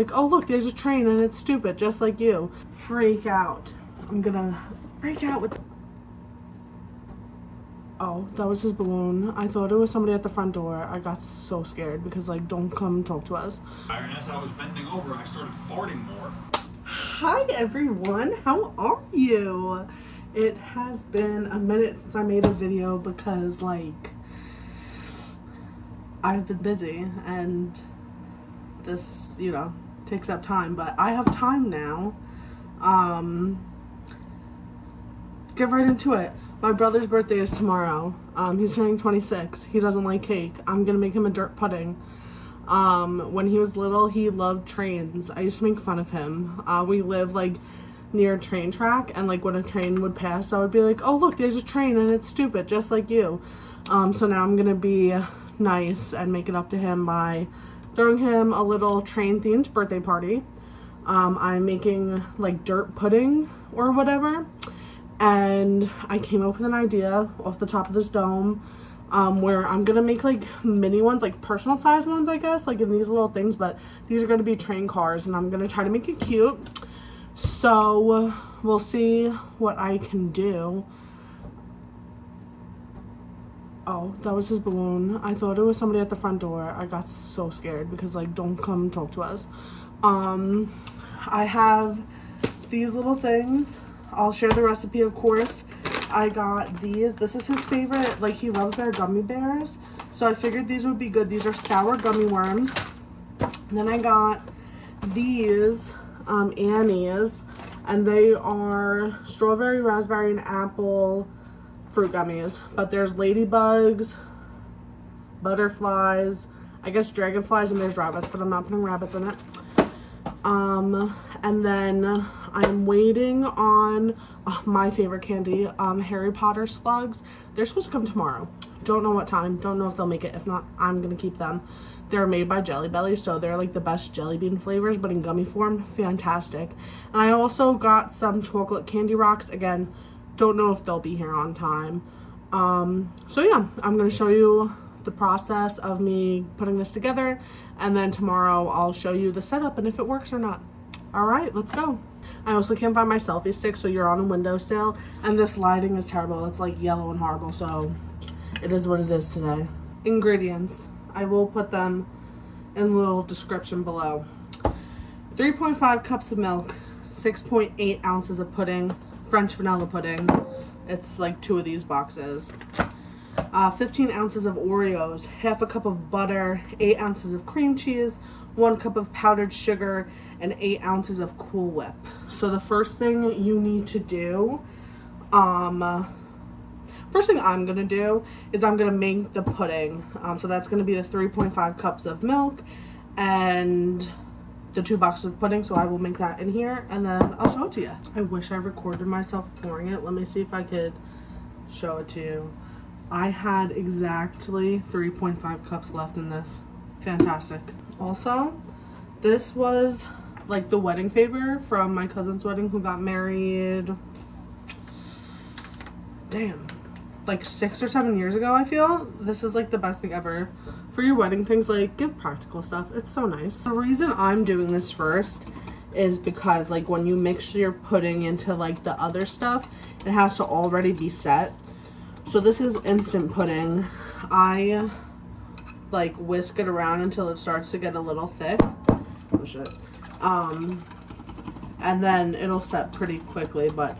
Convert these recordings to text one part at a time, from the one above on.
Like, oh look, there's a train and it's stupid, just like you. Freak out. I'm gonna freak out with... Oh, that was his balloon. I thought it was somebody at the front door. I got so scared because, like, don't come talk to us. And as I was bending over, I started farting more. Hi everyone, how are you? It has been a minute since I made a video because, like, I've been busy and this, you know, takes up time, but I have time now. Get right into it. My brother's birthday is tomorrow. He's turning 26. He doesn't like cake. I'm gonna make him a dirt pudding. When he was little, he loved trains. I used to make fun of him. We live like near a train track, and like when a train would pass, I would be like, oh look, there's a train and it's stupid, just like you. So now I'm gonna be nice and make it up to him by throwing him a little train themed birthday party. I'm making like dirt pudding or whatever, and I came up with an idea off the top of this dome, where I'm gonna make like mini ones, like personal size ones, I guess, like in these little things, but these are gonna be train cars, and I'm gonna try to make it cute. So we'll see what I can do. Oh, that was his balloon. I thought it was somebody at the front door. I got so scared because, like, don't come talk to us. I have these little things. I'll share the recipe, of course. I got these. This is his favorite. Like, he loves their gummy bears. So I figured these would be good. These are sour gummy worms. And then I got these Annie's. And they are strawberry, raspberry, and apple fruit gummies. But there's ladybugs, butterflies, I guess dragonflies, and there's rabbits. But I'm not putting rabbits in it. And then I'm waiting on my favorite candy, Harry Potter slugs. They're supposed to come tomorrow. Don't know what time. Don't know if they'll make it. If not, I'm gonna keep them. They're made by Jelly Belly, so they're like the best jelly bean flavors, but in gummy form. Fantastic. And I also got some chocolate candy rocks. Again, don't know if they'll be here on time. So yeah, I'm gonna show you the process of me putting this together, and then tomorrow I'll show you the setup and if it works or not. All right, let's go. I also can't find my selfie stick, so you're on a windowsill, and this lighting is terrible. It's like yellow and horrible, so it is what it is today. Ingredients, I will put them in the little description below. 3.5 cups of milk, 6.8 ounces of pudding, French vanilla pudding. It's like 2 of these boxes. 15 ounces of Oreos, half a cup of butter, 8 ounces of cream cheese, 1 cup of powdered sugar, and 8 ounces of Cool Whip. So the first thing you need to do, first thing I'm gonna do is I'm gonna make the pudding. So that's gonna be the 3.5 cups of milk and the 2 boxes of pudding. So I will make that in here and then I'll show it to you. I wish I recorded myself pouring it. Let me see if I could show it to you. I had exactly 3.5 cups left in this. Fantastic. Also, this was like the wedding favor from my cousin's wedding, who got married, damn, like 6 or 7 years ago. I feel this is like the best thing ever for your wedding things. Like, give practical stuff. It's so nice. The reason I'm doing this first is because, like, when you mix your pudding into like the other stuff, it has to already be set. So this is instant pudding. I like whisk it around until it starts to get a little thick. Oh shit. And then it'll set pretty quickly, but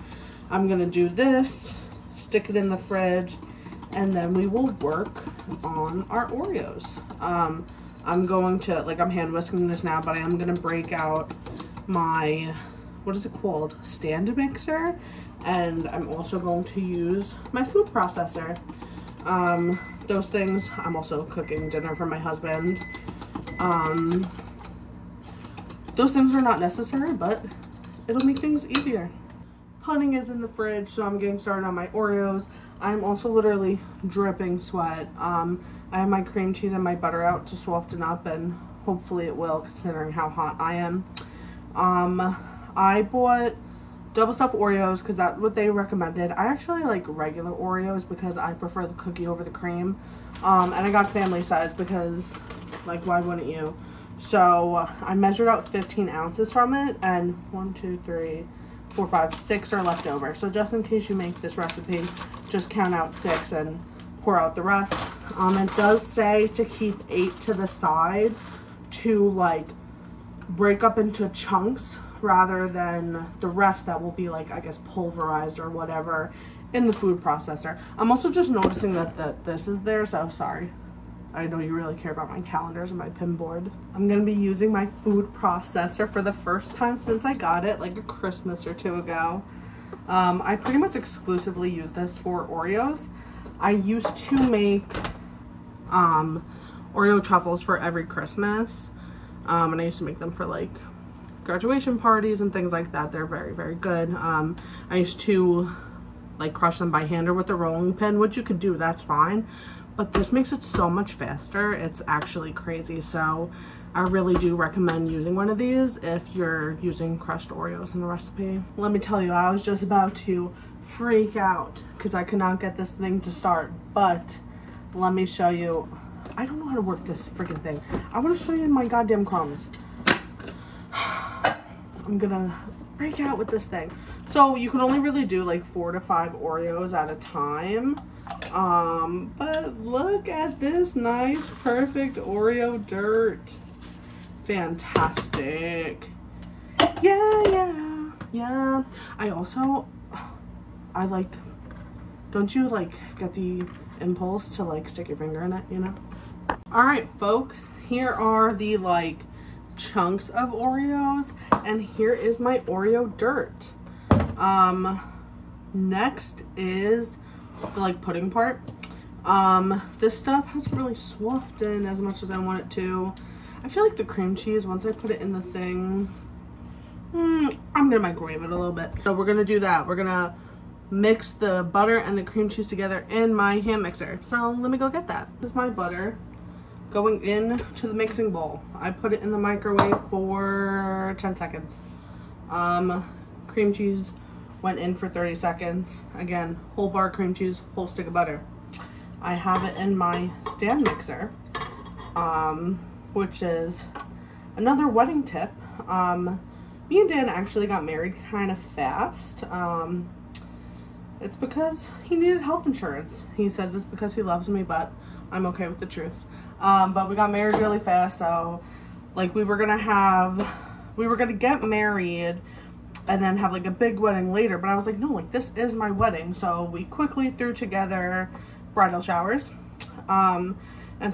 I'm gonna do this, stick it in the fridge, and then we will work on our Oreos. I'm going to, like, I'm hand whisking this now, but I am gonna break out my, what is it called? Stand mixer. And I'm also going to use my food processor. Those things, I'm also cooking dinner for my husband. Those things are not necessary, but it'll make things easier. Pudding is in the fridge, so I'm getting started on my Oreos. I'm also literally dripping sweat. I have my cream cheese and my butter out to soften up, and hopefully it will, considering how hot I am. I bought double stuffed Oreos because that's what they recommended. I actually like regular Oreos because I prefer the cookie over the cream. And I got family size because, like, why wouldn't you? So I measured out 15 ounces from it, and 1, 2, 3, 4, 5, 6 are left over. So just in case you make this recipe, just count out 6 and pour out the rest. It does say to keep 8 to the side to like break up into chunks rather than the rest that will be like, I guess, pulverized or whatever in the food processor. I'm also just noticing that this is there, so sorry. I know you really care about my calendars and my pin board. I'm gonna be using my food processor for the first time since I got it like a Christmas or 2 ago. I pretty much exclusively use this for Oreos. I used to make Oreo truffles for every Christmas, and I used to make them for like graduation parties and things like that. They're very, very good. I used to like crush them by hand or with a rolling pin, which you could do, that's fine, but this makes it so much faster. It's actually crazy. So I really do recommend using one of these if you're using crushed Oreos in the recipe. Let me tell you, I was just about to freak out because I could not get this thing to start, but let me show you. I don't know how to work this freaking thing. I want to show you my goddamn crumbs. I'm gonna freak out with this thing. So you can only really do like 4 to 5 Oreos at a time. But look at this nice, perfect Oreo dirt. Fantastic. Yeah. I like, don't you like get the impulse to like stick your finger in it, you know? All right, folks, here are the like chunks of Oreos, and here is my Oreo dirt. Next is the like pudding part. This stuff hasn't really swooped in as much as I want it to. I feel like the cream cheese, once I put it in the thing, I'm gonna microwave it a little bit. So we're gonna do that. We're gonna mix the butter and the cream cheese together in my hand mixer. So let me go get that. This is my butter going into the mixing bowl. I put it in the microwave for 10 seconds. Cream cheese went in for 30 seconds. Again, whole bar cream cheese, whole stick of butter. I have it in my stand mixer, which is another wedding tip. Me and Dan actually got married kind of fast. It's because he needed health insurance. He says it's because he loves me, but I'm okay with the truth. But we got married really fast, so like we were gonna get married and then have like a big wedding later, but I was like, no, like this is my wedding. So we quickly threw together bridal showers. And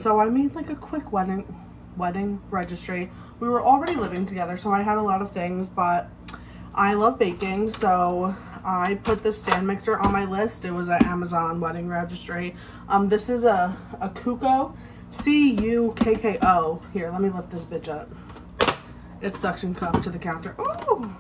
so I made like a quick wedding registry. We were already living together, so I had a lot of things, but I love baking, so I put the stand mixer on my list. It was an Amazon wedding registry. This is a Cucco, C-U-K-K-O. Here, let me lift this bitch up. It's suction cup to the counter. Ooh!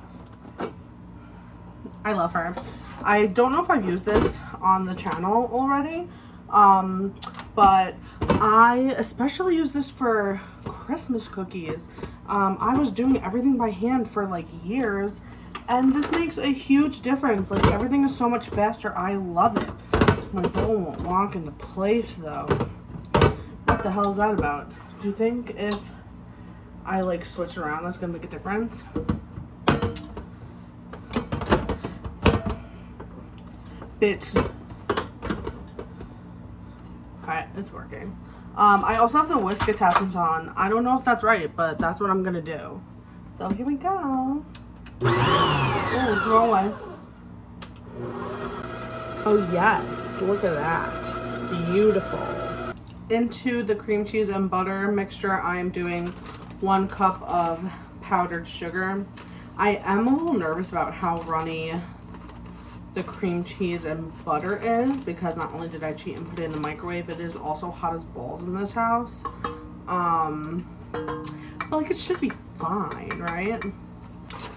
I love her. I don't know if I've used this on the channel already, but I especially use this for Christmas cookies. I was doing everything by hand for like years, and this makes a huge difference. Like everything is so much faster. I love it. My bowl won't lock into place though. What the hell is that about? Do you think if I like switch around that's gonna make a difference? Bitch. Alright, it's working. I also have the whisk attachments on. I don't know if that's right, but that's what I'm gonna do. So here we go. Oh, wrong way. Oh yes, look at that. Beautiful. Into the cream cheese and butter mixture, I am doing 1 cup of powdered sugar. I am a little nervous about how runny the cream cheese and butter is, because not only did I cheat and put it in the microwave, it is also hot as balls in this house. But like it should be fine, right?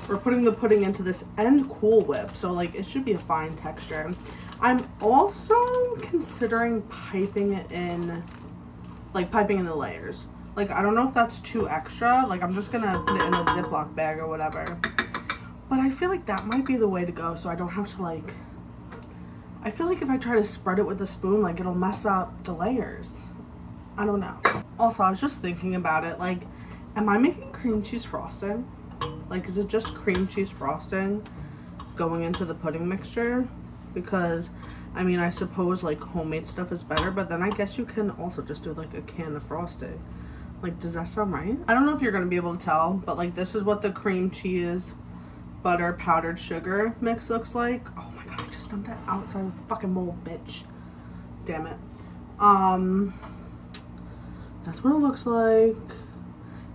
We're putting the pudding into this and Cool Whip, so like it should be a fine texture. I'm also considering piping it in, like piping in the layers. Like I don't know if that's too extra. Like I'm just gonna put it in a Ziploc bag or whatever. But I feel like that might be the way to go, so I don't have to like, I feel like if I try to spread it with a spoon, like it'll mess up the layers. I don't know. Also, I was just thinking about it, like Am I making cream cheese frosting? Like, is it just cream cheese frosting going into the pudding mixture? Because, I mean, I suppose, like, homemade stuff is better, but then I guess you can also just do, like, a can of frosting. Like, does that sound right? I don't know if you're going to be able to tell, but, like, this is what the cream cheese, butter, powdered sugar mix looks like. Oh my god, I just dumped that outside of the fucking mold, bitch. Damn it. That's what it looks like.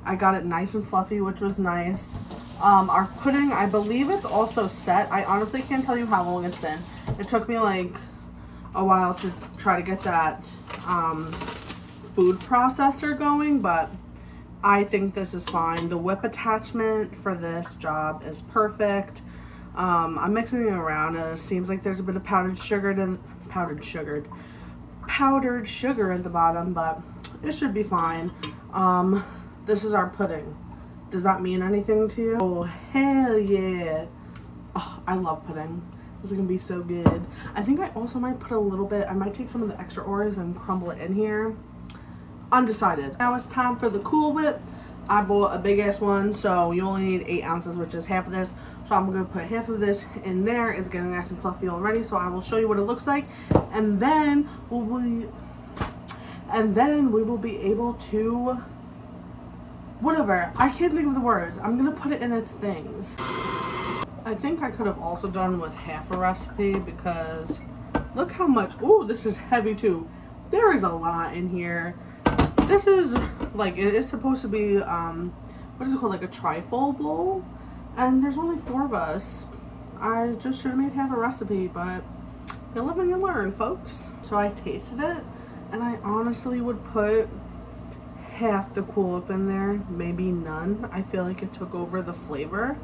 I got it nice and fluffy, which was nice. Our pudding, I believe it's also set. I honestly can't tell you how long it's been. It took me like a while to try to get that food processor going, but I think this is fine. The whip attachment for this job is perfect. I'm mixing it around and it seems like there's a bit of powdered sugar at the bottom, but it should be fine. This is our pudding. Does that mean anything to you? Oh, hell yeah. Oh, I love pudding. This is gonna be so good. I think I also might put a little bit, I might take some of the extra Oreos and crumble it in here. Undecided. Now it's time for the Cool Whip. I bought a big ass one, so you only need 8 ounces, which is half of this. So I'm gonna put half of this in there. It's getting nice and fluffy already, so I will show you what it looks like. And then we will be able to, whatever, I can't think of the words. I'm gonna put it in its things. I think I could have also done with half a recipe because look how much, oh, this is heavy too. There is a lot in here. This is like, it is supposed to be, what is it called, like a trifle bowl, and there's only 4 of us. I just should have made half a recipe, but you live and you learn, folks. So I tasted it, and I honestly would put half the Cool Whip in there, maybe none. I feel like it took over the flavor.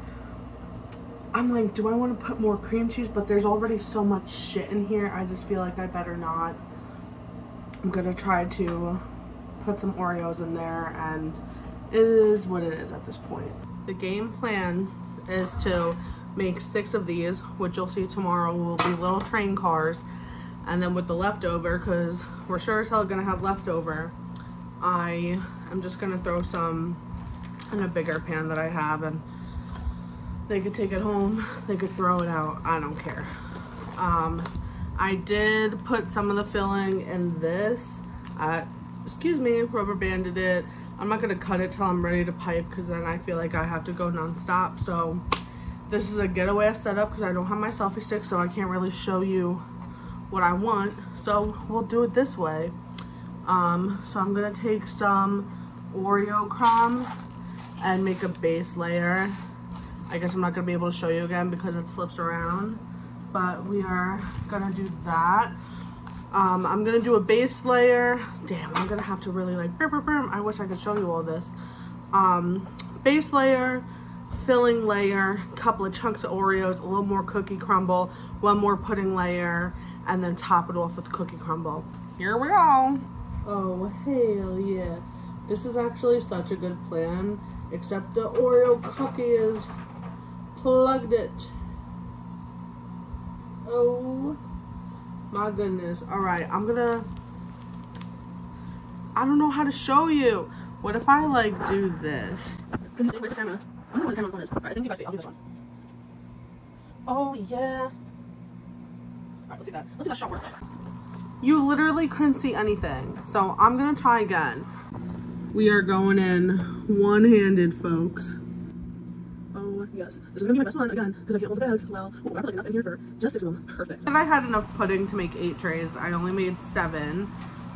I'm like, do I want to put more cream cheese? But there's already so much shit in here. I just feel like I better not. I'm gonna try to put some Oreos in there, and it is what it is at this point. The game plan is to make 6 of these, which you'll see tomorrow will be little train cars, and then with the leftover, because we're sure as hell gonna have leftover, I am just gonna throw some in a bigger pan that I have, and they could take it home, they could throw it out, I don't care. I did put some of the filling in this. Excuse me, rubber banded it. I'm not gonna cut it till I'm ready to pipe because then I feel like I have to go non-stop. So this is a getaway setup because I don't have my selfie stick, so I can't really show you what I want. So we'll do it this way. So I'm gonna take some Oreo crumbs and make a base layer. I guess I'm not gonna be able to show you again because it slips around, but we are gonna do that. I'm gonna do a base layer. Damn, I'm gonna have to really like, I wish I could show you all this. Base layer, filling layer, couple of chunks of Oreos, a little more cookie crumble, 1 more pudding layer, and then top it off with cookie crumble. Here we go. Oh, hell yeah. This is actually such a good plan, except the Oreo cookie is plugged it. Oh my goodness. Alright, I don't know how to show you. What if I like do this? I don't know what camera is. Alright, I think you guys see. I'll do this one. Oh yeah. Alright, let's see that. Let's see that shot work. You literally couldn't see anything. So I'm gonna try again. We are going in one-handed, folks. Oh yes, this is gonna be my best one again because I can't hold the bag. Well, I put like enough in here for just 6 of them. Perfect. And I had enough pudding to make 8 trays. I only made 7.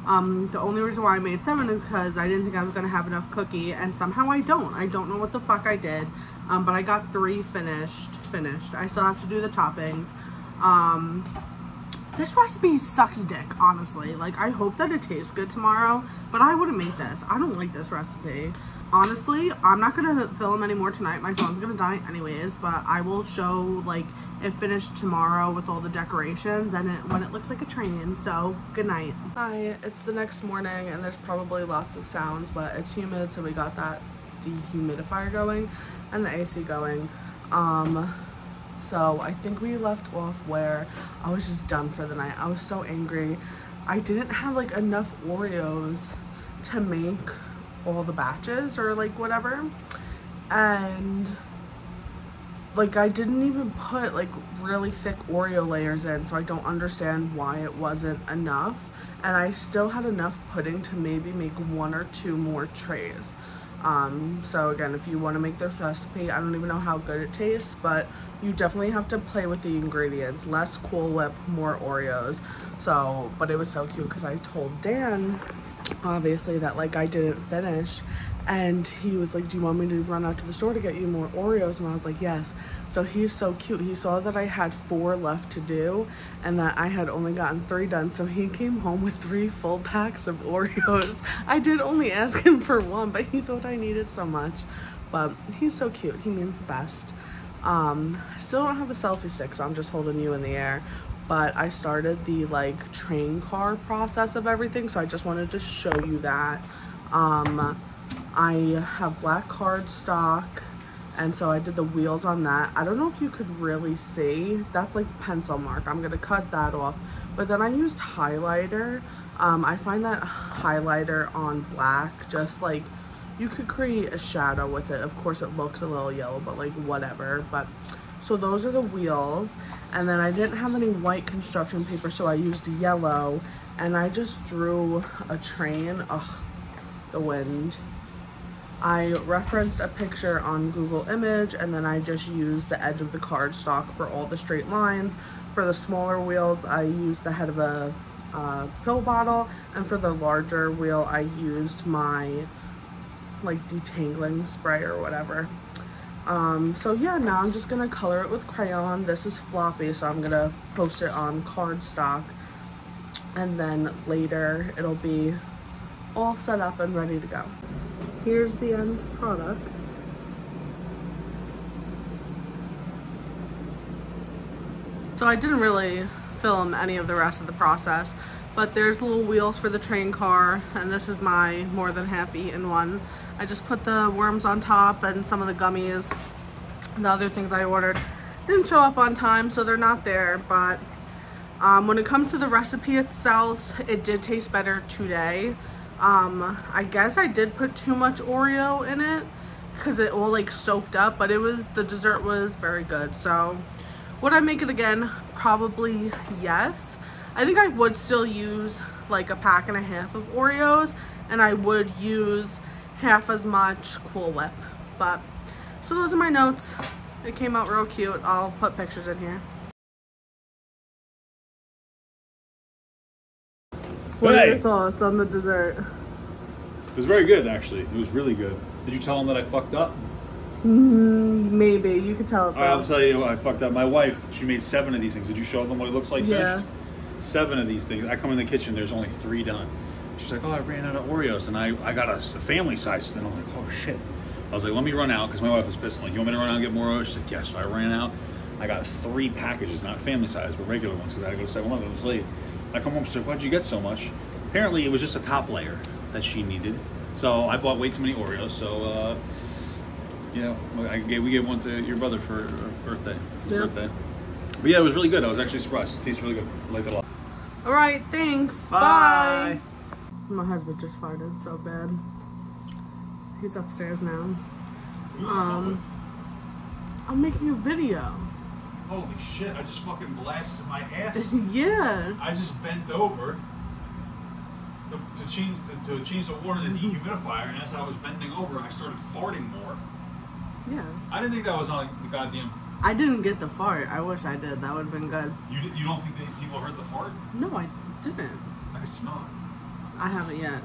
The only reason why I made 7 is because I didn't think I was gonna have enough cookie, and somehow I don't. I don't know what the fuck I did. But I got 3 finished. I still have to do the toppings. This recipe sucks dick, honestly. Like, I hope that it tastes good tomorrow, but I wouldn't make this. I don't like this recipe. Honestly, I'm not gonna film anymore tonight. My phone's gonna die anyways, but I will show, like, it finished tomorrow with all the decorations and when it looks like a train. So, good night. Hi, it's the next morning, and there's probably lots of sounds, but it's humid, so we got that dehumidifier going and the AC going. So I think we left off where I was just done for the night. I was so angry. I didn't have like enough Oreos to make all the batches or like whatever. And like I didn't even put like really thick Oreo layers in, so I don't understand why it wasn't enough. And I still had enough pudding to maybe make 1 or 2 more trays. So again, if you want to make this recipe, I don't even know how good it tastes, but you definitely have to play with the ingredients. Less Cool Whip, more Oreos. So, but it was so cute because I told Dan, obviously, that like I didn't finish, and he was like, do you want me to run out to the store to get you more Oreos? And I was like, yes. So he's so cute. He saw that I had 4 left to do and that I had only gotten 3 done, so he came home with 3 full packs of Oreos. I did only ask him for 1, but he thought I needed so much. But he's so cute. He means the best. Still don't have a selfie stick, so I'm just holding you in the air. But I started the like train car process of everything, so I just wanted to show you that. I have black cardstock, and so I did the wheels on that. I don't know if you could really see, that's like pencil mark. I'm gonna cut that off. But then I used highlighter. I find that highlighter on black, just like, you could create a shadow with it. Of course it looks a little yellow, but like whatever. But so those are the wheels. And then I didn't have any white construction paper, so I used yellow, and I just drew a train. Ugh, the wind. I referenced a picture on Google Image, and then I just used the edge of the cardstock for all the straight lines. For the smaller wheels, I used the head of a pill bottle, and for the larger wheel, I used my like detangling spray or whatever. So yeah, now I'm just gonna color it with crayon. This is floppy, so I'm gonna post it on cardstock, and then later it'll be all set up and ready to go. Here's the end product. So I didn't really film any of the rest of the process, but there's little wheels for the train car, and this is my more than half eaten one. I just put the worms on top and some of the gummies. The other things I ordered didn't show up on time, so they're not there. But when it comes to the recipe itself, it did taste better today. I guess I did put too much Oreo in it because it all like soaked up, but the dessert was very good. So would I make it again? Probably yes. I think I would still use like 1.5 packs of Oreos, and I would use half as much Cool Whip. But so those are my notes. It came out real cute. I'll put pictures in here. What are your thoughts on the dessert? It was very good, actually. It was really good. Did you tell him that I fucked up? Maybe. You could tell it though. I'll tell you, I fucked up. My wife, she made 7 of these things. Did you show them what it looks like finished? 7 of these things. I come in the kitchen, there's only 3 done. She's like, oh, I ran out of Oreos, and I got a family size. Then I'm like, oh shit. I was like, let me run out, because my wife was pissed. I'm like, you want me to run out and get more Oreos? She's like, yes. So I ran out. I got 3 packages, not family size, but regular ones, because I had to go to 7-Eleven. It was late. I come home and said, why'd you get so much? Apparently, it was just a top layer that she needed. So I bought way too many Oreos. So, you know, we gave one to your brother for birthday. His birthday. But yeah, it was really good. I was actually surprised. It tastes really good. I liked it a lot. All right, thanks. Bye. My husband just farted so bad. He's upstairs now. I'm making a video. Holy shit, I just fucking blasted my ass. Yeah. I just bent over to change the water in the dehumidifier, and as I was bending over, I started farting more. Yeah. I didn't think that was on the goddamn... I didn't get the fart. I wish I did. That would have been good. You don't think that people heard the fart? No, I didn't. I could smell it. I haven't yet.